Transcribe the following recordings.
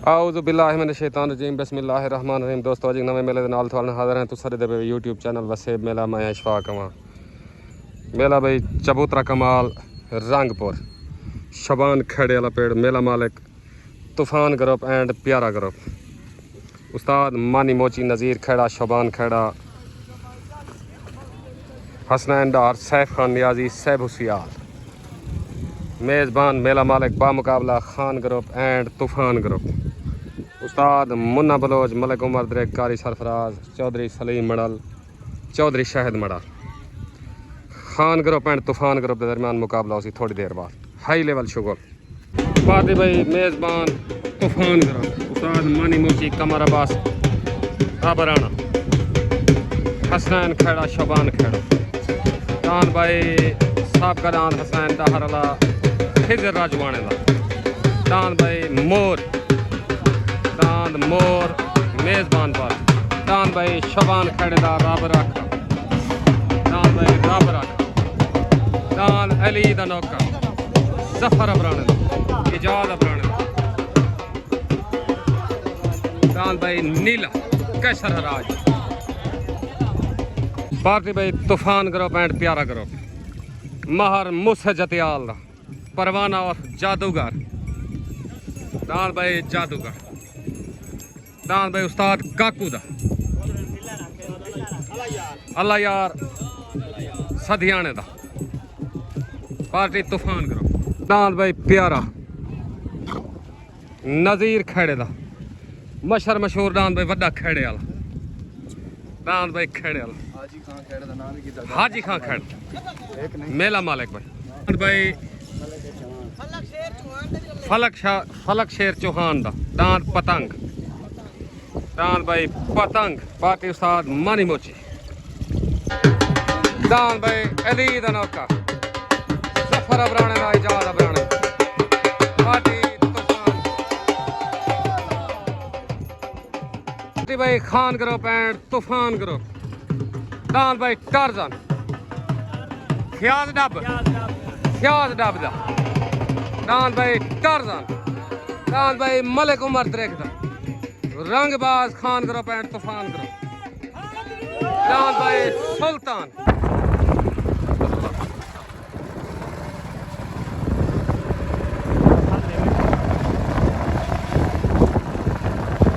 आउज़ु बिल्लाहि मिनश शैतानिर रजीम बिस्मिल्लाहिर रहमानिर रहीम। दोस्तों अज नवे मेले दे नाल तुहाडे हाज़र हैं। तुस सारे दे यूट्यूब चैनल वसेब मेला मैं इशफाक अवां मेला भाई चबूतरा कमाल रंगपुर शबान खेड़े वाला पेड़ मेला मालिक तूफान ग्रुप एंड प्यारा ग्रुप उस्ताद मानी मोची नज़ीर खेड़ा शबान खेड़ा हसनैन डार सैफ खान नियाजी सैब हुसियार मेज़बान मेला मालिक बामुकाबला खान ग्रुप एंड तूफान ग्रुप उस्ताद मुन्ना बलोच मलिक उमर दरेक कारी सरफराज चौधरी सलीम मड़ल चौधरी शहद मड़ल खान ग्रुप एंड तूफान ग्रुप के दरमियान मुकाबला उसी थोड़ी देर बाद हाई लेवल शुगल पार्टी भाई मेज़बान तूफान ग्रुप उस्ताद मानी मोची कमर अब्बास आबराना हसनैन खेड़ा शबान खेड़ा दान भाई साबका दान हसनैन दाहर अला खिजर राजवाने दा दान भाई मोर मेज़बान पर दान भाई शबान खेड़ेदार रब रख दान भाई रब रख दान अली दा नौकर जफर अबराने इजाद अबराने दान भाई नीला कैसर राज पार्टी भाई तूफान ग्रुप एंड प्यारा ग्रुप महर मुसे जतियाल दा परवाना और जादूगर दान भाई जादूगर दान भाई उस्ताद काकू दा अल्लाह यार सदियाने दा पार्टी तूफान ग्रुप दान भाई प्यारा नज़ीर खेड़े दा मशहूर मशहूर दान भाई वड्डा खेड़े वाला दान भाई खेड़े वाला हाजी खान खेड़ मेला मालिक भाई फलक शेर चौहान दा दांत पतंग दान भाई पतंग पार्टी उस्ताद मानी मोची दान भाई अली दा नौका जफर अबराने दा इजाद अबराने पार्टी तूफान पार्टी भाई खान ग्रुप एंड तूफान ग्रुप दान भाई टार्जन फ्याज डब दा दान भाई टार्जन दान भाई मलिक उमर दरेक दा रंगबाज खान ग्रुप एंड तूफान ग्रुप दान भाई सुल्तान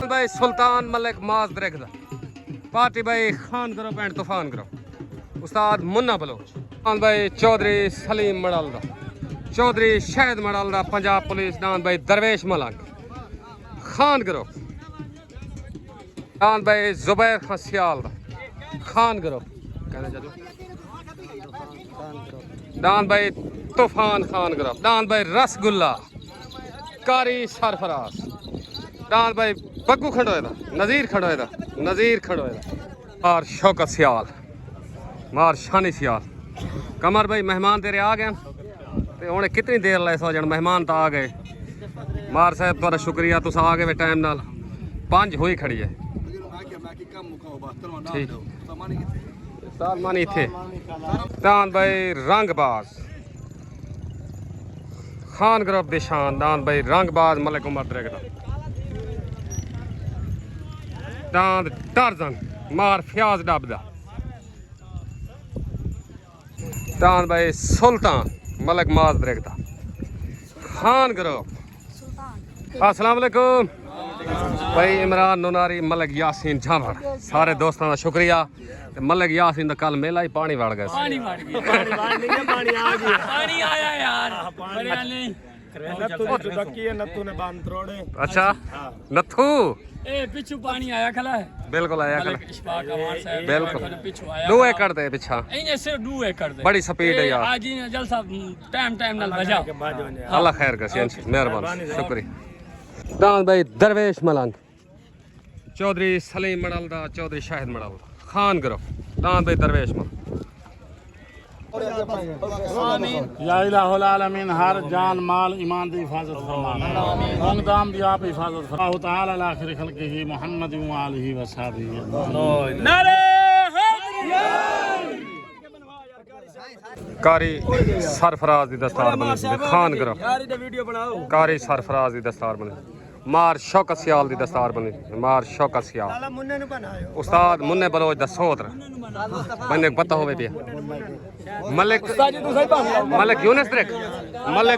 भाई सुल्तान मलिक माज दरेक दा पार्टी भाई खान ग्रुप एंड तूफान ग्रुप उस्ताद मुन्ना बलोच दान भाई चौधरी सलीम मड़ल दा चौधरी शहद मड़ल दा पंजाब पुलिस दान भाई दरवेश मलंग खान ग्रुप दान भाई जुबैर खान सियाल दा खान ग्रुप दान भाई तूफान खान ग्रुप दान भाई रसगुल्ला कारी सरफराज दान भाई बग्गू खड़ोए दा नज़ीर खड़ोए दा और शौकत सियाल मार शानी सियाल कमर भाई मेहमान तेरे आ गए ते उन्हें कितनी देर लाई सो जन मेहमान तो आ गए मार साहब तुहाडा शुक्रिया तुस आ गए टाइम नाल 5 हुई खड़ी है ठीक सालमानी इत्थे दान भाई रंगबाज खान ग्रुप दी शान दान भाई रंगबाज मलिक उमर दरेक दा दान टार्जन मार फ्याज डब दा दान भाई सुल्तान मलिक माज दरेक दा खान ग्रुप अस्सलाम वालेकुम भाई इमरान नोनारी मलिक यासीन झामड़ सारे दोस्तों का शुक्रिया मलिक यासीन का कल मेला ही पानी वड़ गया अच्छा नथू पिछू पानी आया खला है बिल्कुल आया खला बिल्कुल 2 एकड़ दे पिछा सिर्फ 2 एकड़ दे बड़ी स्पीड है यार आज जलसा टाइम नाल बजा अल्लाह खैर करे मेहरबानी शुक्रिया दान भाई दरवेश मलंग चौधरी सलीम मड़ल दा चौधरी शाहिद मड़ल खान ग्रुप दान भाई दरवेश मलंग या इलाहुल आलमीन हर जान माल ईमान की हिफाजत फरमा रंग दाम की आप हिफाजत फरमा ताला ला आखिर खल्क़िही मुहम्मद व आलिही व सहबिही नारे कारी सरफराज की दस्तार बनी खान ग्रुप कारी सरफराज की दस्तार बनी मार शौकत सियाल दी दस्तार बनी मार शौकत सियाल उस्ताद मुन्ने बलोच दा सोत्र बंदे को पता होवे पिया मलिक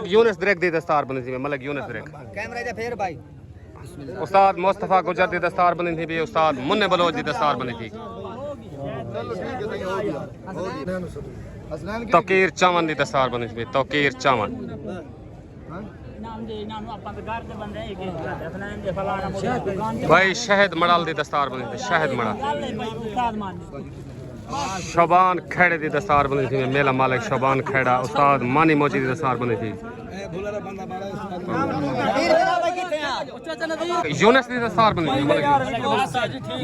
यूनिस द्रेक दी दस्तार बनी थी मलिक यूनिस द्रेक कैमरा दे फेर भाई उस्ताद मुस्तफा गुजर दी दस्तार बनी थी भी उस्ताद मुन्ने बलोच दी दस्तार बनी थी तौकीर चावन दी दस्तार बनी थी तौकीर चावन भाई शहद मड़ाल दी दस्तार बनी थी शहद मड़ाल शोबान खेड़े दी दस्तार बनी थी मेला मालिक शोबान खेड़ा उस्ताद मानी मोची दी दस्तार बनी थी यूनिस दी दस्तार बनी थी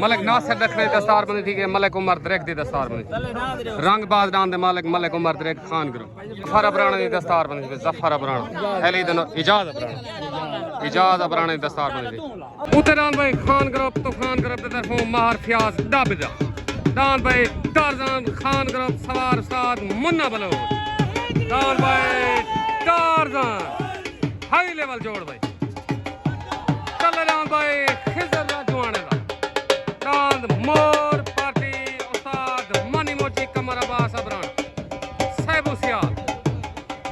मलिक नासिर दखरे दी दस्तार बनी थी मलिक उमर द्रेक दी दस्तार बनी थी रंग बाज डान दे मालिक मलिक उमर द्रेक खान ग्रुप जफर अबराना दी दस्तार बनी थी जफर अबराना अली दनो इजाज अबराना दी दस्तार बनी थी उतरान भाई खान ग्रुप तूफान ग्रुप दे तरफों माहर फयाज दाबिदा दान भाई टारजान खान ग्रुप सवार उस्ताद मुन्ना बलोच दान भाई टारजान हाई लेवल जोड़ भाई भाई खिजर राजवाने दा दांद मोर पार्टी उस्ताद मानी मोची कमर अब्बास अबरान सैबू सियाल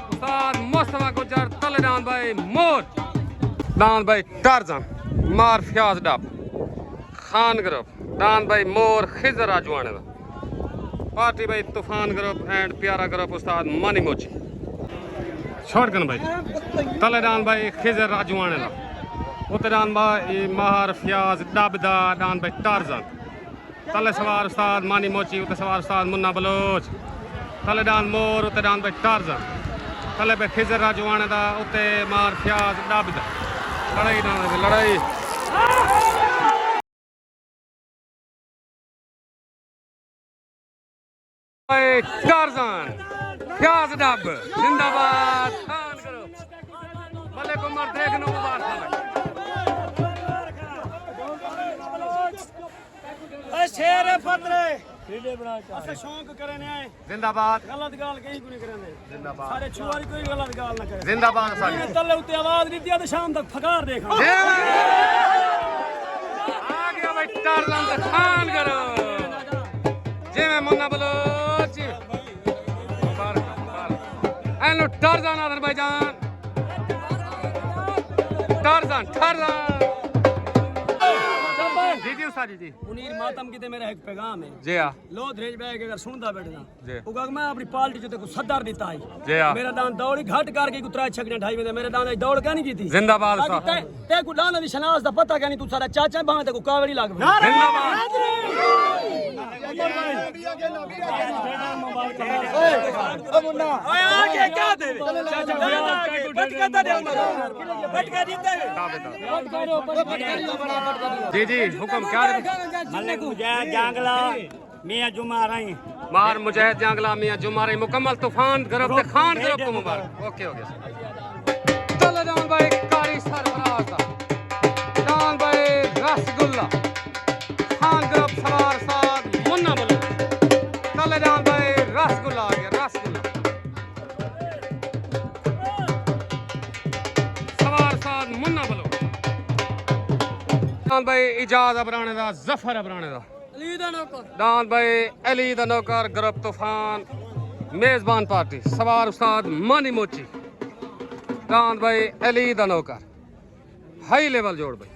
उस्ताद मुस्तफा गुजर तलेदान भाई मोर दांद भाई टारजान मार फयाज डब खान ग्रुप दांद भाई मोर खिजर राजवाने दा पार्टी भाई तूफान ग्रुप एंड प्यारा ग्रुप उस्ताद मानी मोची छोड़कन भाई तलेदान भाई खिजर राजवाने दा उतरान भाई माहर फयाज दाबदा दान भाई टारजान तले सवार उस्ताद मानी मोची उते सवार उस्ताद मुन्ना बलोच तले दान मोर उते दान भाई टारजान तले भाई खिजर राजवाने दा उते माहर फयाज दाबदा लड़ाई दान लड़ाई टारजान फयाज दाब जिंदाबाद खान करो भले को मर देख नो मुबारक शेर फतरे असे शौक करने आए जिंदाबाद गलत गाल कहीं कोई करने जिंदाबाद सारे छुआरी कोई गलत गाल ना करे जिंदाबाद सारे तल्ले उते आवाज नहीं दिया तो शाम तक फकार देखा आ गया भाई टारजान का खान करो जे मैं मुन्ना बलोच मुबारक एनो टारजान अजरबैजान टारजान जी उस्ताद जी मुनीर मातम की ते मेरा एक पैगाम है जी हां लो धरेज बैग अगर सुनदा बैठना जी उगा मैं अपनी पार्टी जो को सदर दिता है जी हां मेरा दान दौड़ी घट करके कुतरा छकने ढाई में मेरे दान दौड़ का नहीं की थी जिंदाबाद साहब ते को दान दी शनास दा पता क्या नहीं तू सारा चाचा बाहां ते को कावड़ी लाग जिंदाबाद ओ मुन्ना ओए आगे क्या दे चाचा बटका दे बटका जीते जी जी हुक्म क्या मलिक मुजाहिद जांगला मियां जुमा रही मार मुजाहिद जांगला मियां जुमा रही मुकम्मल तूफान ग्रुप ते खान ग्रुप को मुबारक ओके हो गया चलो दान भाई कारी सरफराज दा दान भाई रसगुल्ला खान ग्रुप सवार साथ मुन्ना बोलो चलो दान भाई रसगुल्ला आ गया रसगुल्ला सवार साथ मुन्ना बोलो दान भाई इजाज अबराने दा जफर अबराने दा दान भाई अली दा नौकर ग्रुप तूफान मेजबान पार्टी सवार उस्ताद मानी मोची दान भाई अली दा नौकर हाई लेवल जोड़ भाई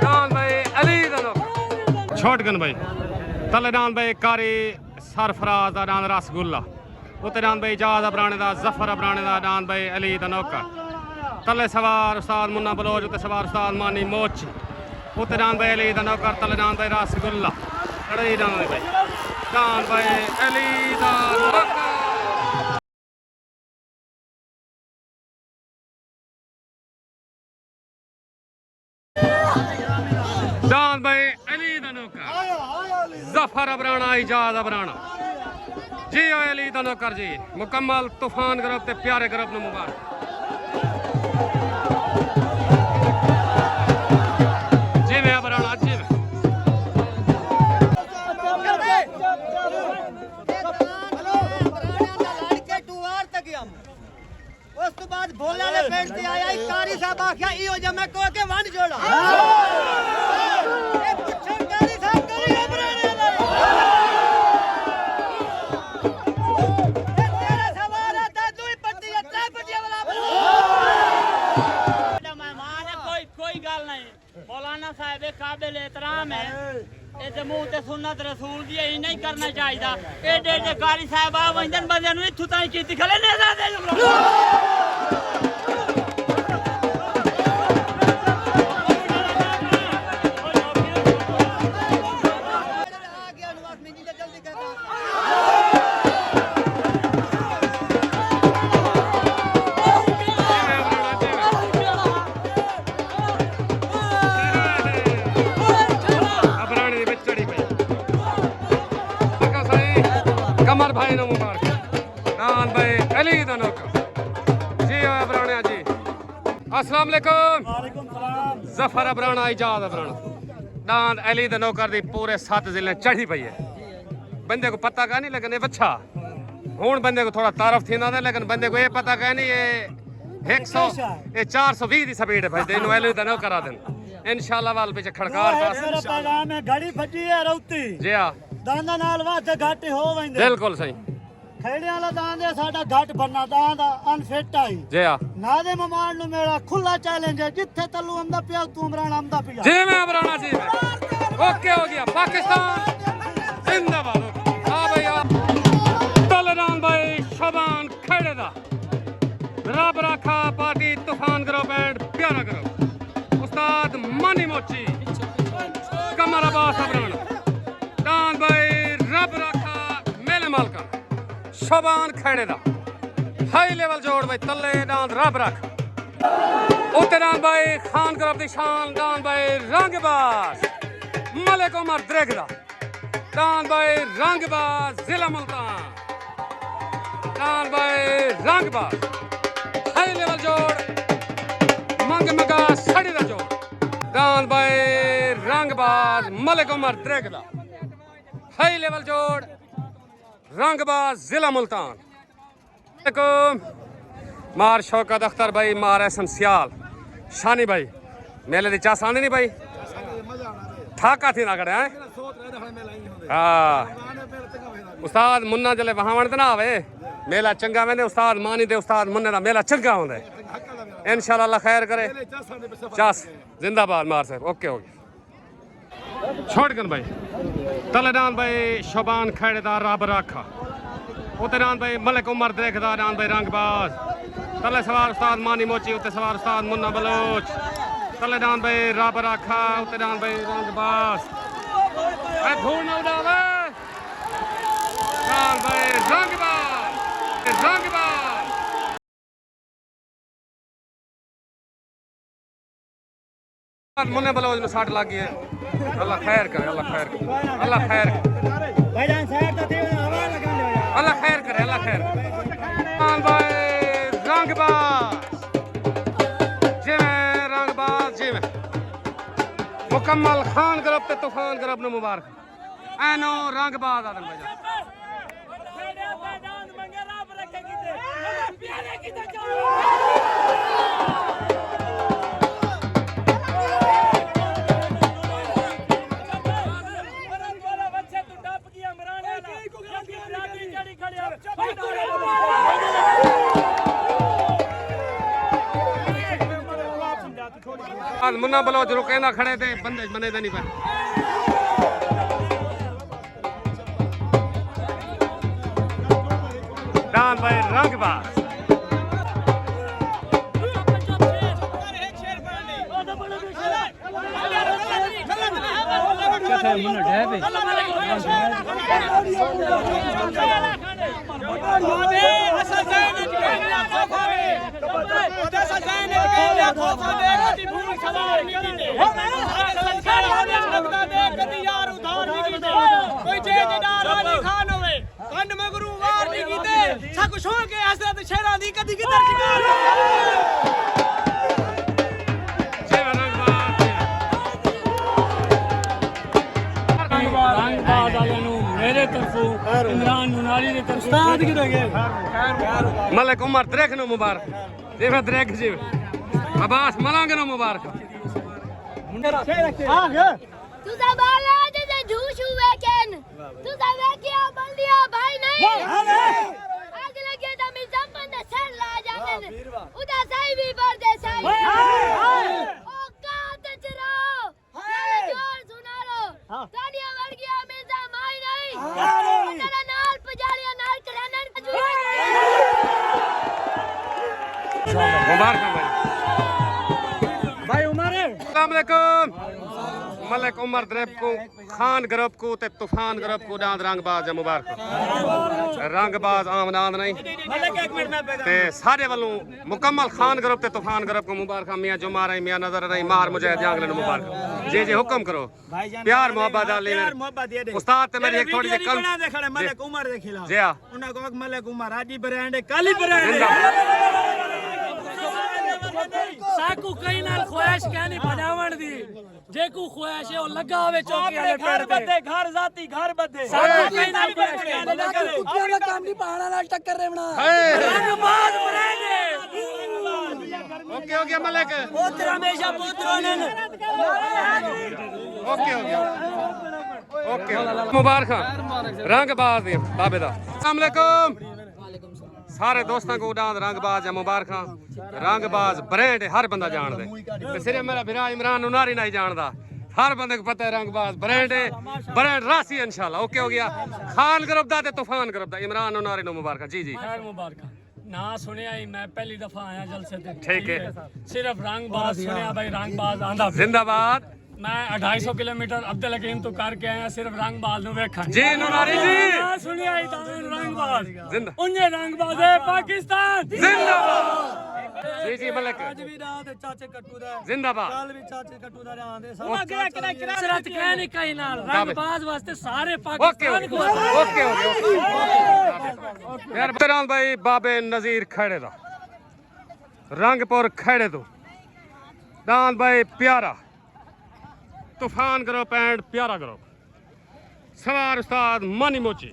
दान भाई अली दा नौकर छोटगन भाई तले दान भाई कारी सरफराज दा दान रसगुल्ला उते दान भाई इजाज अबराने दा जफर अबराने दा दान भाई अली दा नौकर तले सवार उस्ताद मुन्ना बलोच उते सवार उस्ताद मानी मोची उते दान भाई अली दा नौकर तले दान भाई रसगुल्ला लड़ाई दान भाई अली दा नौकर दान भाई अली दा नौकर जफर अबराना इजाज अबराना जी ओ अली दा नौकर जी मुकम्मल तूफान ग्रुप ते प्यारे ग्रुप नु मुबारक जी मैं अबराना जी मैं ਤੋਂ ਬਾਅਦ ਬੋਲੇ ਵਾਲੇ ਪਿੰਡ ਤੇ ਆਇਆ कारी साहब आख्या इहो जे मैं कह के वंड जोड़ा ए पुछो कारी साहब करी अमराने दा तेरा सवाल है तू ही पट्टी है त्रै पट्टी वाला मेहमान है कोई गल नहीं मौलाना साहब काबिल एहतराम है ਇਹਦੇ ਮੂੰਹ ਤੇ ਸੁਨਨਤ ਰਸੂਲ ਦੀ ਇਹ ਨਹੀਂ ਕਰਨਾ ਚਾਹੀਦਾ ਏਡੇ ਏਡੇ ਕਾਰੀ ਸਾਹਿਬ ਆ ਵੰਦਨ ਬੰਦਿਆਂ ਨੂੰ ਇੱਥੋਂ ਤਾਈਂ ਕੀਤੀ ਖਲੇ ਨੇ ਦੇ कमर भाई ने मुबारक नान भाई अली दा नौकर जी अबराना जी अस्सलाम वालेकुम जफर अबराना इजाद अबराना नान अली दा नौकर दी पूरे 7 जिले चढ़ी पई है बंदे को पता का नहीं लेकिन ये बच्चा हुन बंदे को थोड़ा तारफ थी ना लेकिन बंदे को ये पता का नहीं ये 100 ये 420 दी स्पीड है भाई देनो अली दा नौकर आ देन इंशाल्लाह वाल पीछे खड़कार पास मेरा पैगाम है घड़ी फजी है रौती जी हां दांदा नाल वास्ते घाटे हो वंदे बिल्कुल सही खेड़े वाला दांदे साडा घाट बनना दांदा अनफिट आई जी हां नादे ममान नु मेरा खुला चैलेंज है जिथे तल्लू आंदा पिया तू इमरान आंदा पिया जी मैं अबराना जी ओके हो गया पाकिस्तान जिंदाबाद हां भैया तलरान भाई शबान खेड़े दा रब रखा पार्टी तूफान ग्रुप एंड प्यारा ग्रुप उस्ताद मानी मोची कमर अब्बास अबराना दान भाई रब रखा मेले मालका शबान खेड़े दा हाई लेवल जोड़ भाई तले दान रब रख उते दान भाई खान ग्रुप दी शान दान भाई रंगबाज मलिक उमर द्रेगदा दान भाई रंगबाज जिला मुल्तान दान भाई रंगबाज हाई लेवल जोड़ मंग मगा सड़ी दा जोड़ दान भाई रंगबाज मलिक उमर द्रेगदा हाई लेवल जोड़ रंगबाज जिला मुल्तान मार शौकत अख्तर भाई मार एहसन सियाल शानी भाई मेले दी चास आंदी नहीं भाई ठाका थी ना करे हैं हाँ उस्ताद मुन्ना जले वहां वणते ना आवे मेला चंगा वेंदे उस्ताद मानी ते उस्ताद मुन्ने दा मेला चंगा होंदा है इंशाल्लाह अल्लाह खैर करे चास जिंदाबाद मार साहब ओके हो गया छोड़ कर भाई तलेदान भाई शबान खेड़ेदार रब रखा उतरान भाई मलिक उमर देखदार दान भाई रंगबाज तले सवार उस्ताद मानी मोची उते सवार उस्ताद मुन्ना बलोच तलेदान भाई रब रखा उतरान भाई रंगबाज ए धूल ना उड़ावे दान भाई रंगबाज मुन्ने बलोच में 60 लागी है अल्लाह खैर करे अल्लाह खैर करे अल्लाह खैर भाईजान साहब तो देव हवा लगा ले अल्लाह खैर करे अल्लाह खैर खान भाई रंगबाज जी में रंगबाज जी में मुकम्मल खान ग्रुप ते तूफान ग्रुप ने मुबारक एनो रंगबाज आदम भाई मुन्ना बलोच रुके ना खड़े थे बंदे बने थे नहीं पे दान भाई रंगबाज मेरे तरफों इमरान नुनारी की तरफ मलिक उमर द्रेख नु मुबारक देखो द्रेग जी अब्बास मलांगे ना मुबारक तुझा बाला जैसे झूठ हुए केन तुझा वेकिया बंदिया भाई नहीं आग लगे तो मी संपन्न सर ला जाने उदा साई भी पर दे साई ओ कात चराओ जोर सुना लो तानिया मर गया मिर्जा माई नहीं तेरा नाल पुजारिया नाल करानन मुबारक भाई उमर अस्सलाम वालेकुम मलिक उमर द्रेब को खान ग्रुप को ते तूफान ग्रुप को दांद रंगबाज मुबारक रंगबाज आमदान नहीं ते सारे वालों मुकम्मल खान ग्रुप ते तूफान ग्रुप को मुबारक मियां जुमा रही मियां नजर रही मार मुजाहिद जांगले ने मुबारक जी जी हुक्म करो प्यार मोहब्बत डाली उस्ताद ते मेरी एक थोड़ी सी कल मलिक उमर दे खिलाफ जी हां उन्हें को मलिक उमर आजी ब्रांड काली ब्रांड साकू कई नाल ख्वाहिश कहनी बनावण दी जे को ख्वाहिश है ओ लगा होवे चौकी वाले पेड़ पे घर जाती घर बदे साकू कई नाल ख्वाहिश कहनी लगा कुत्ते का काम नहीं पहाड़ा नाल टक्कर रे बना रंगबाज बनेंगे ओके हो गया मलिक पुत्र हमेशा पुत्रों ने ओके हो गया ओके मुबारक रंगबाज दे बाबे दा अस्सलाम वालेकुम सारे दोस्तों को उड़ान रंगबाज है मुबारक रंगबाज ब्रांड हर बंदा जान दे सिर्फ मेरा बिरा इमरान उनारी नहीं जानदा हर बंदे को पता है रंगबाज ब्रांड है ब्रांड रासी इंशाल्लाह ओके हो गया खान ग्रुप दा ते तूफान ग्रुप दा इमरान उनारी नो मुबारक जी जी खैर मुबारक ना सुनिया ही मैं पहली दफा आया जलसे ते ठीक है सिर्फ रंगबाज सुनिया भाई रंगबाज आंदा जिंदाबाद मैं 250 किलोमीटर अब्दुल हकीम तो करके आया सिर्फ रंगबाज नु वेखन जी नुनारी जी ना सुनिया ही तां रंगबाज जिंदा उन्हें रंगबाज है पाकिस्तान जिंदाबाद जी जी मलिक आज भी रात चाचे कट्टू दा जिंदाबाद कल भी चाचे कट्टू दा आंदे सब शरत कहने कहीं नाल रंगबाज वास्ते सारे ओके पाकिस्तान को ओके ओके यार बतरान भाई बाबे नजीर खड़े दा रंगपुर खड़े दो दान भाई प्यारा तूफान ग्रुप एंड प्यारा ग्रुप सवार उस्ताद मानी मोची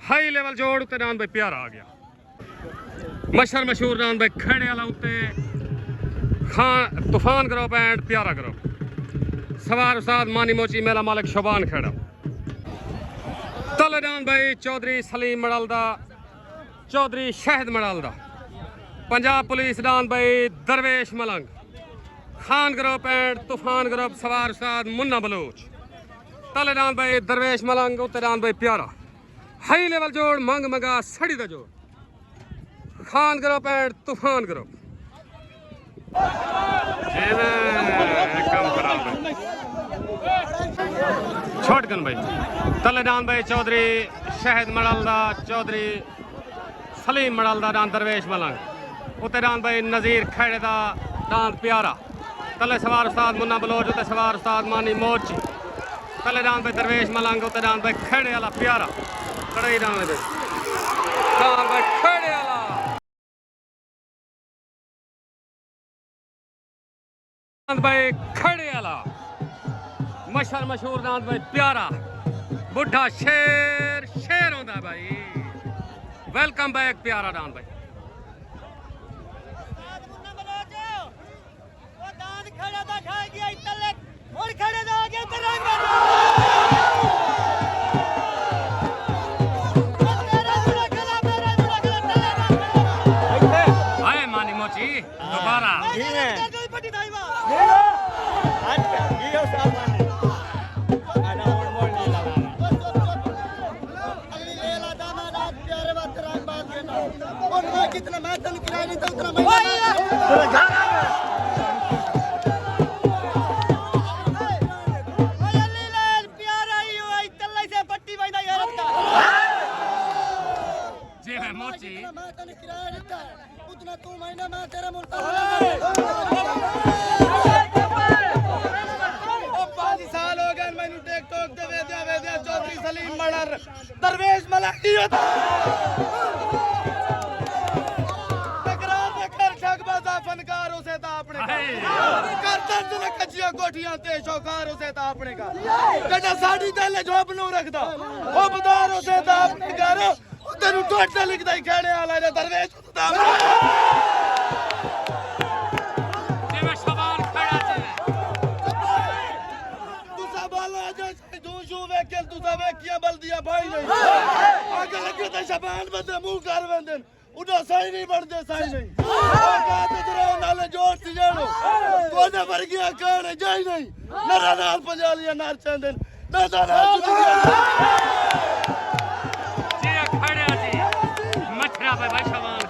हाई लेवल जोड़ उत्ते दान भाई प्यारा आ गया मशहूर मशहूर दान भाई खड़े वाला उत्ते खान तूफान ग्रुप एंड प्यारा ग्रुप सवार उस्ताद मानी मोची मेला मालिक शोबान खेड़ा तलेदान भाई चौधरी सलीम मड़ालदा चौधरी शहद मड़ालदा पंजाब पुलिस दान भाई दरवेश मलंग खान ग्रुप एंड तूफान ग्रुप सवार उस्ताद मुन्ना बलोच तलेदान भाई दरवेश मलंग उत्तेदान भाई प्यारा हाई लेवल जोड़ मंग मंगा सड़ी दा जोड़ खान ग्रुप एंड तूफान ग्रुप छोटगन भाई तलेदान भाई चौधरी शहद मड़ालदा चौधरी सलीम मड़ालदा दान दरवेश मलंग उत्तेदान भाई नजीर खेड़े दा दान प्यारा तले सवार उस्ताद मुन्ना बलोच उत्ते सवार उस्ताद मानी मोची तले दान भाई दरवेश मलंग उत्ते दान भाई खेड़े वाला प्यारा कड़ाई दान भाई खेड़े वाला दान भाई खेड़े वाला मशहूर दान भाई प्यारा बुढ़ा शेर शेर होता भाई वेलकम बैक प्यारा दान भाई खड़ा था खा गया इतने और खड़े था आगे तरंग आए मानी मोची दोबारा कितना मैं तन किराया नहीं था उतना मैं मोची मैं तन किराया नहीं था उतना तू महीना मैं तेरे मुल्क साल हो गए मैंने टेक टोक दे दे चौधरी सलीम मर्डर दरवेश मलाही टकरार दे कर ठगबाजा फनकारों से ता अपने का कर दर्द ने कच्चियां कोठियां ते शौकारों से ता अपने का कदा साडी तेले जोब नु रखदा ओ बदारों से ता अपने घर तेनू टोट लिखदा ही खेड़े वाला दरवेश दे साई नहीं का ते जरा नाले जोड़ सी जानो तोने वर्गिया कहने जाई नहीं नरा नाल पंजालिया नार चंदन दादा नाल जी खड़े जी मछरा पे भाई शबान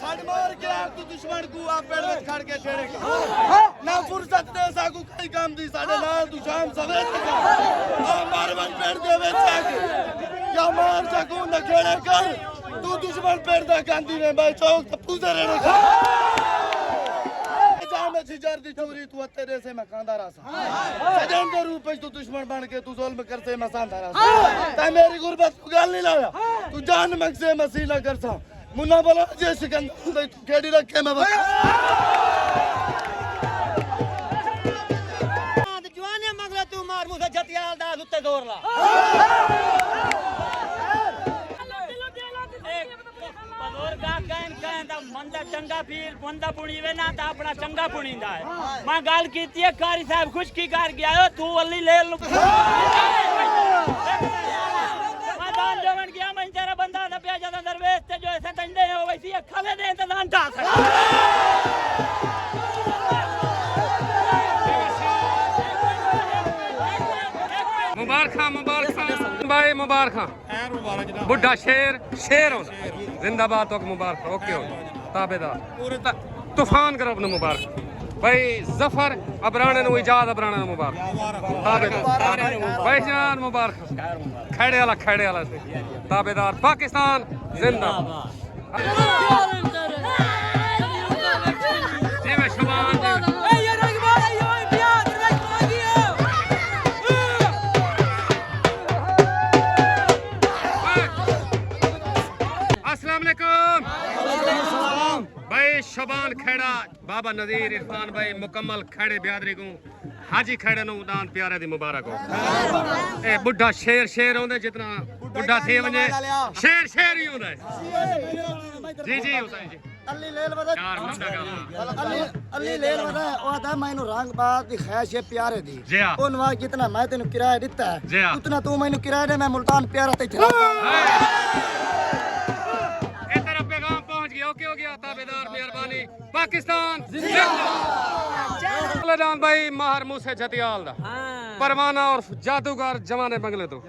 सड़ मार के आ तू दुश्मन को आप पेड़ में खड़ के छेड़े ना फुर्सत दे साकू कई काम दी साडे नाल तू शाम सवेरे आ मार वन पेड़ दे विच आके या मार सकू न खेड़े कर तू दुश्मन पेड़ दा गांधी ने भाई चौक ते पूजे रहने का जा मैं सिजर दी चोरी तू तेरे से मैं कांदा रासा सजन दे रूप में तू दुश्मन बन के तू जुल्म करते मैं सांदा रासा ता मेरी गुरबत तू गाल नहीं लाया तू जान मग से मसी ना करसा मुन्ना बोला जे सिकंदर तू केड़ी रखे मैं जवाने मगले तू मार मुझे जतियाल दा उत्ते जोर ला बुजुर्गा कहन दा मंदा चंगा पीर बंदा पुणी वे ना ता अपना चंगा पुणींदा है मैं गल कीती है कारी साहब खुश की कर गया तू अल्ली ले लू दान जवन गया मैं तेरा बंदा दा पिया ज्यादा दरवेश ते जो ऐसे तंडे हो वैसी अखा में दे तो दान टा सक मुबारक भाई मुबारक बुढ़ा शेर शेर हो जिंदाबाद तो मुबारक ओके हो ताबेदार तूफान करो अपने मुबारक भाई जफर अबराने नु इजाद अबराने नु मुबारक ताबेदार भाई जान मुबारक खड़े वाला से ताबेदार पाकिस्तान जिंदाबाद जी मैं शबान भाई शबान खेड़ा बाबा नजीर इरफान भाई मुकम्मल खेड़े बियादरी को हाजी खेड़े नु दान प्यारे दी मुबारक हो ए बुढ़ा शेर शेर होंदे जितना बुढ़ा थे वने शेर शेर ही होंदा है जी जी हुसैन जी अल्ली लेल वदा चार मुंडा का अल्ली लेल वदा ओ दा मैनू रंग बात दी ख्वाहिश है प्यारे दी जी हां ओ नवा जितना मैं तेनु किराया दिता है उतना तू मैनू किराया दे मैं मुल्तान प्यारा ते चला ओके हो गया ताबेदार मेहरबानी पाकिस्तान जिंदाबाद भाई माहर मूसे जतियाल दा परवाना और जादूगर जमाने बंगले तो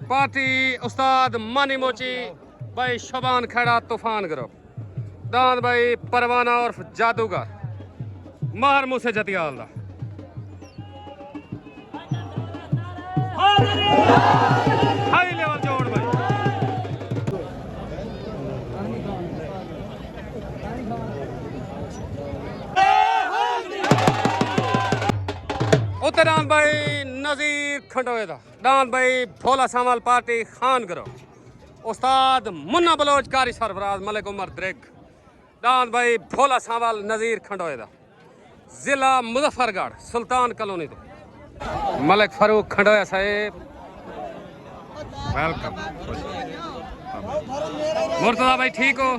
पार्टी उस्ताद मानी मोची भाई शबान खड़ा तूफान करो दान भाई परवाना और जादूगर माहर मूसे जतियाल दा हाई लेवल जोड़ भाई दान भाई नजीर खंडोए दा दान भाई भोला सामल पार्टी खान करो उस्ताद मुन्ना बलोच कारी सरफराज मलिक उमर द्रिग दान भाई भोला सामल नजीर खंडोए दा जिला मुजफ्फरगढ़ सुल्तान कॉलोनी तो मलिक फारूक खंडोया साहेब वेलकम मुर्तजा भाई ठीक हो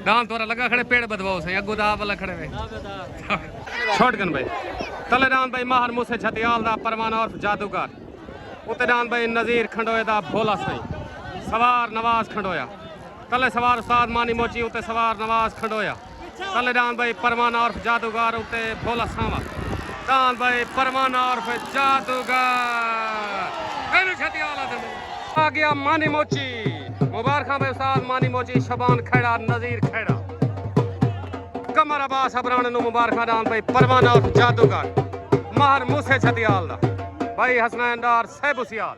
दान तोरा लगा खड़े पेड़ बदबाओ से अगू दा वाला खड़े वे शॉटगन भाई तलेदान भाई माहर मूसे छतियाल दा परवाना और जादूगर उतेदान भाई नजीर खंडोए दा भोला साई सवार नवाज खंडोया तले सवार उस्ताद मानी मोची उते सवार नवाज खंडोया तलेदान भाई परवाना और जादूगर उते भोला सावा दान भाई परवाना और जादूगर छतियाल आ गया मानी मोची मुबारक भाई उस्ताद मानी मोची शबान खेड़ा नजीर खेड़ा कमर अब्बास अबरान नु मुबारक दान भाई परवाना और जादूगर माहर मूसे छतियाल दा भाई हसनैन डार सहबुसियाल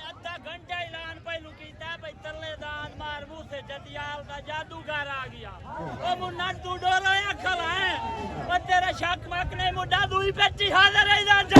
आधा घंटा ऐलान पहलू कीता भाई तले दान माहर मूसे छतियाल दा जादूगर आ गया ओ मुन्ना तू डोलो अखल है ओ तेरा शक मक नहीं मुड्डा दूई पेटी हाजिर है जान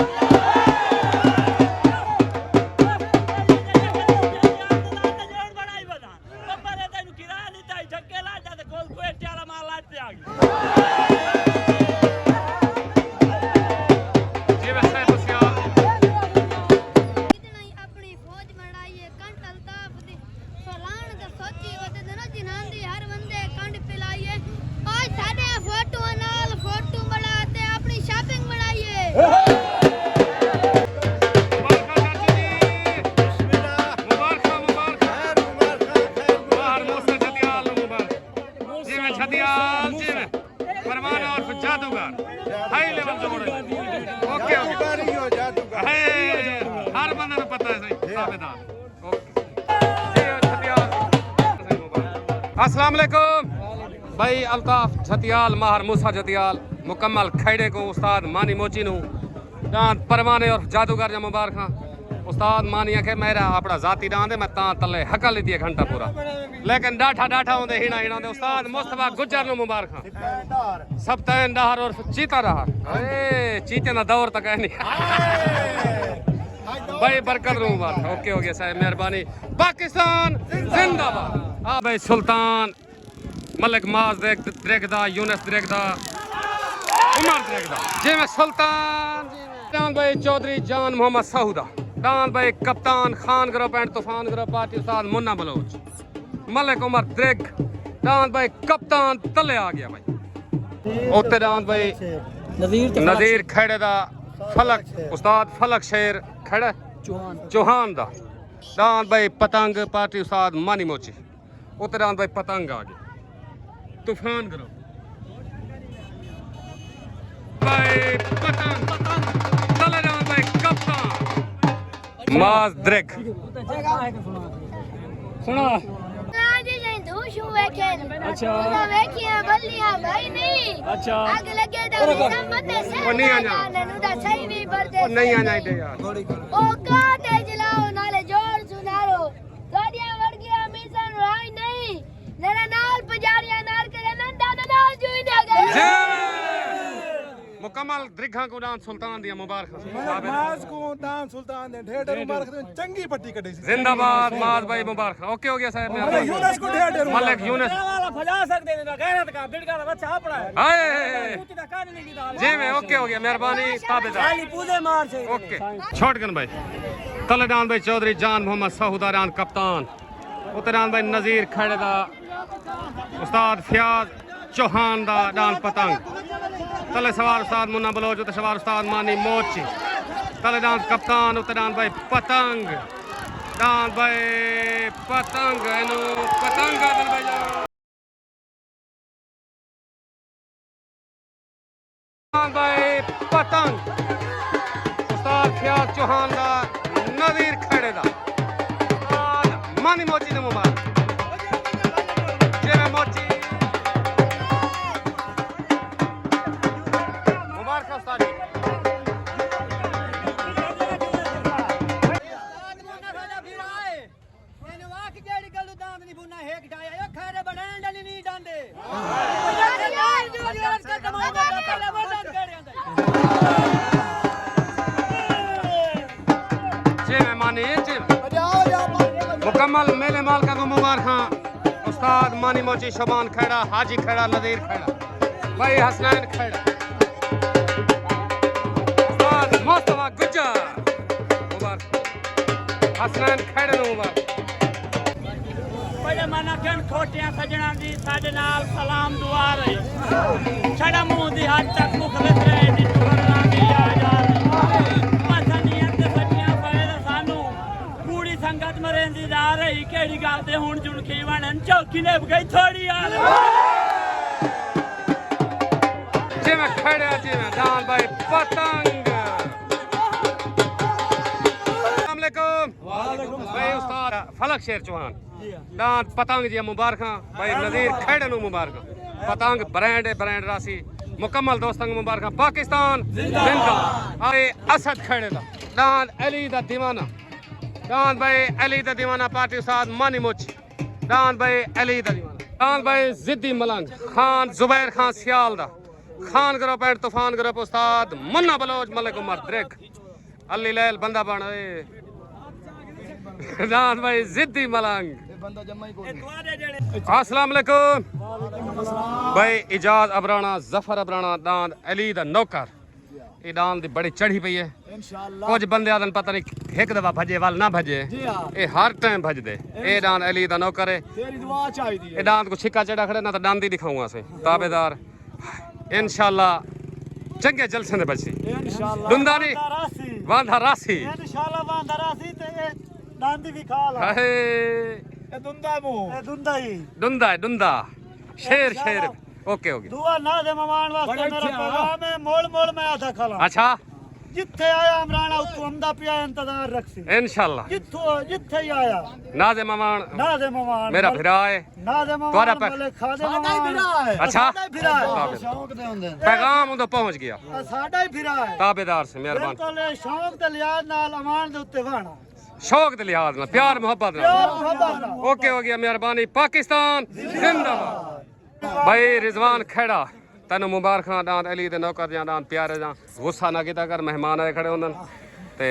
अस्सलाम वालेकुम भाई अल्ताफ जतियाल माहर मूसा जतियाल मुकम्मल खेड़े को उस्ताद मानी मोची नू डांद परवाने और जादूगर जा मुबारक उस्ताद मानी के मेरा अपना जाती डांद मैं ता तले हका लीती घंटा पूरा लेकिन डाठा डाठा होंदे हिना हिना दे उस्ताद मुस्तफा गुज्जर नु मुबारक सब तैन डहर और चीता रहा अरे चीते ना दौर तक है नहीं भाई बरकत नु मुबारक ओके हो गया साहब मेहरबानी पाकिस्तान जिंदाबाद आ भाई सुल्तान मलिक माज द्रेगदा यूनुस द्रेगदा उमर द्रेगदा जे में सुल्तान जान भाई चौधरी जान मोहम्मद सऊदा डान भाई कप्तान खान ग्रुप एंड तूफान ग्रुप पार्टी उस्ताद मुन्ना बलोच मलिक उमर द्रेग डान भाई कप्तान तले आ गया भाई उत्ते डान भाई नजीर खेड़े दा फलक उस्ताद फलक शेर खेड़ा चौहान दा डान भाई पतंग पार्टी उस्ताद मानी मोची उत्ते डान भाई पतंग आ गया तूफान ग्रुप भाई पतंग तले डान भाई कप्तान माज द्रेग सुना आज जे धूश हुए खेल अच्छा तो देखिए बल्लियां भाई नहीं अच्छा आग लगे दा मत से ओ नहीं आना ननु दा सही भी बरदे ओ नहीं आना दे यार ओ काटे जलाओ नाले जोर सुनारो गाड़ियां वड़ गया मिशन राय नहीं नरा नाल पुजारियां नाल करे नंदा नाल जुई ना गए मुकम्मल द्रिघा को डांस सुल्तान दिया मुबारक माज को डांस सुल्तान ने ढेर ढेर मुबारक दे चंगी पट्टी कटी सी जिंदाबाद माज भाई मुबारक ओके हो गया साहब मलिक यूनुस को ढेर ढेर मलिक यूनुस वाला फजा सकते ने गैरत का बिड़का का बच्चा अपना है आए कुत्ती का कान नहीं डाल जी में ओके हो गया मेहरबानी ताबेदार खाली पूजे मार से ओके छोटगन भाई तले डान भाई चौधरी जान मोहम्मद सऊदा डान कप्तान उते डान भाई नजीर खेड़े दा उस्ताद फयाज चौहान दा डान पतंग तले सवार उस्ताद मुन्ना बलोच उते सवार उस्ताद मानी मोची तले डान कप्तान उते डान भाई पतंग डान भाई पतंग एनु पतंग आदल भाई डान भाई पतंग उस्ताद फयाज चौहान दा नजीर खेड़े दा उस्ताद मानी मोची ने मुबारक जे मोची मुबारक उस्ताद मुकम्मल मेले माल का मुबारक उस्ताद मानी मोची शबान खेड़ा हाजी खेड़ा नजीर खेड़ा भाई हसनैन खेड़ा उस्ताद मुस्तफा गुज्जर मुबारक हसनैन खेड़े नु मुबारक पहले मना कन खोटियां सजना दी साडे नाल सलाम दुआ रही छड़ा मुंह दी हाथ तक मुखलस रहे दी करना दी आजाद पसंदियां ते सच्चियां फायदा सानू कूड़ी संगत मरेंदी जा रही केड़ी गल ते हुन जुणखी बनन चौकी ने गई थोड़ी यार जे मैं खेड़ा जे मैं डान भाई पतंग अस्सलाम वालेकुम भाई उस्ताद फलक शेर चौहान डांत पतंग जी मुबारक भाई नजीर खेड़े नु मुबारक पतंग ब्रांड है ब्रांड राशि मुकम्मल दोस्तों को मुबारक पाकिस्तान जिंदाबाद आए असद खेड़े दा डांत अली दा दीवाना डांत भाई अली दा दीवाना पार्टी उस्ताद मानी मोची डांत भाई अली दा दीवाना डांत भाई जिद्दी मलंग खान जुबैर खान सियाल दा खान ग्रुप एंड तूफान ग्रुप उस्ताद मुन्ना बलोच मलिक उमर द्रेग अली लैल बंदा बन डांत भाई जिद्दी मलंग अस्सलाम वालेकुम भाई इजाज अबराना जफर अबराना दांद अली दा नौकर ये दांद दी बड़ी चढ़ी पई है कुछ बंदे आदन पता नहीं एक दफा भजे वाल ना भजे ये हर टाइम भज दे ये दांद अली दा नौकर है ये दांद को छिक्का चढ़ा खड़े ना तो दांदी दिखाऊंगा से ताबेदार इंशाल्लाह चंगे जलसे ने बची दुंदा नहीं वांधा रासी इंशाल्लाह वांदा रासी ते दांदी भी खा ला है दुंदा मुंह दुंदा ही दुंदा शेर शेर ओके ओके दुआ ना दे मेहमान वास्ते मेरा पैगाम है मोल मोल में आधा खाला अच्छा जिथे आया इमरान उतो आंदा पिया इंतजार रखसी इंशाल्लाह जिथे ही आया नाज़े ममान नाज़े ममान मेरा फिरा है नाज़े तुम्हारा ममान मले खादे ममान अच्छा फिरा है शौक दे हुंदे पैगाम उधर पहुंच गया साडा ही फिरा है ताबेदार से मेहरबान बिल्कुल शौक ते लिहाज नाल अमान दे उत्ते वाहना शौक के लिहाज ना प्यार मोहब्बत ना प्यार मोहब्बत नाल ओके हो गया मेहरबानी पाकिस्तान जिंदाबाद भाई रिजवान खेड़ा तेन मुबारक दान अली दे नौकर जा दान प्यारे जा गुस्सा ना किया कर मेहमान आए खड़े उन्होंने ते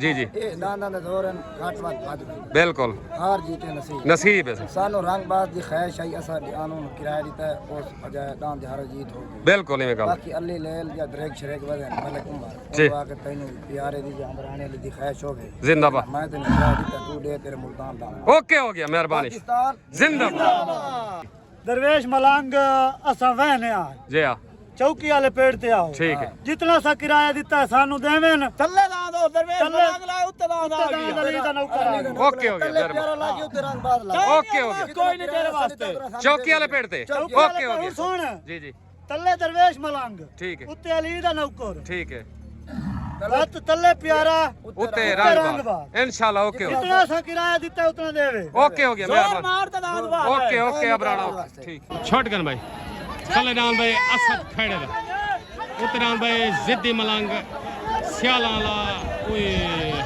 जी जी दाना दे दौरन घट वध वध बिल्कुल हार जीते नसीब नसीब है सानू रंगबाज दी ख्वाहिश आई असा आनू किराया दिता उस अजाय दान दे हार जीत हो गई बिल्कुल नहीं गल बाकी अल्ली लेल या दरेक शरेक वदन मलक उमर जी वाके तैनू प्यारे दी अमराने अली दी ख्वाहिश हो गई जिंदाबाद मैं तेन किराया दिता तू दे तेरे मुल्तान दान ओके हो गया मेहरबानी पाकिस्तान जिंदाबाद दरवेश मलंग असा वहने आ जी हाँ चौकी वाले पेड़ ते आओ ठीक है जितना सा किराया दिता है सानू देवेन थल्ले दान दो दरवेश मलंग ला उत्ते दान आ गया अली दा नौकर आ गया ओके हो गया मेहरबानी प्यारा लागी उते रंगबाज ला ओके हो गया कोई नहीं तेरे वास्ते चौकी वाले पेड़ ते चौकी ओके हो वाले गया सुन जी जी तल्ले दरवेश मलंग ठीक है उत्ते अली दा नौकर ठीक है रत तल्ले प्यारा उते रंगबाज। रंगबाज इंशाल्लाह ओके हो गया जितना सा किराया दिता है उतना देवे ओके हो गया मेहरबानी मार ते दान वाह ओके ओके अबराना ठीक छोट गन भाई कल दान भाई असद खेड़े दा उतरान भाई जिद्दी मलंग सियाला ओए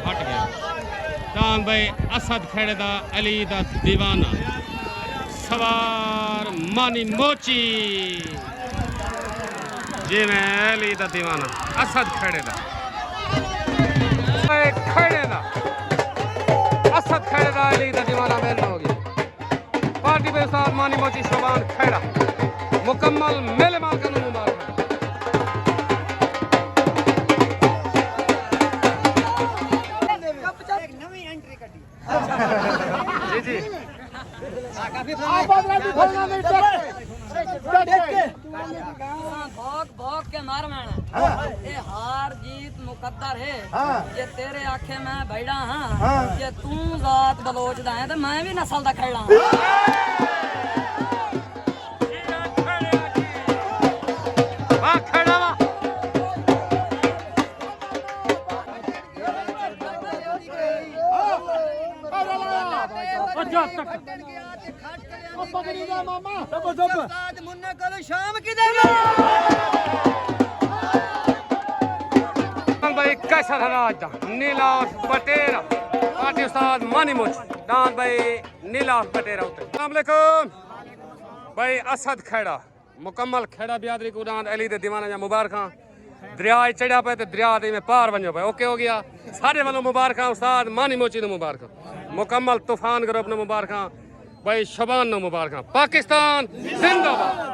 हट गया दान भाई असद खेड़े दा अली दा दीवाना सवार मानी मोची जी मैं अली दा दीवाना असद खेड़े दा खेड़े दा असद खेड़े दा अली दा दीवाना मेल हो गया पार्टी पे उस्ताद मानी मोची शोभान खेड़ा मुकम्मल मेले माल का मुबारक जी जी भोग भोग के मार मैंने ये हार जीत मुकद्दर है ये तेरे आखे मैं बैठा हाँ ये तू जात बलोच दा है तो मैं भी नस्ल दा खेड़ा मुन्ने कल शाम की देगा भाई कैसा था राज नीलाश पटेरा पार्टी उस्ताद मानी मुझ दान भाई नीलाश पटेरा उते अस्सलाम वालेकुम भाई असद खेड़ा मुकम्मल खेड़ा बियादरी को दान अली दे दीवाना जा मुबारक दरिया चढ़िया पे ते दरिया दे में पार वनो पे ओके हो गया सारे वालों मुबारक उस्ताद मानी मोची ने मुबारक मुकम्मल तूफान ग्रुप ने मुबारक भाई शबान ने मुबारक पाकिस्तान जिंदाबाद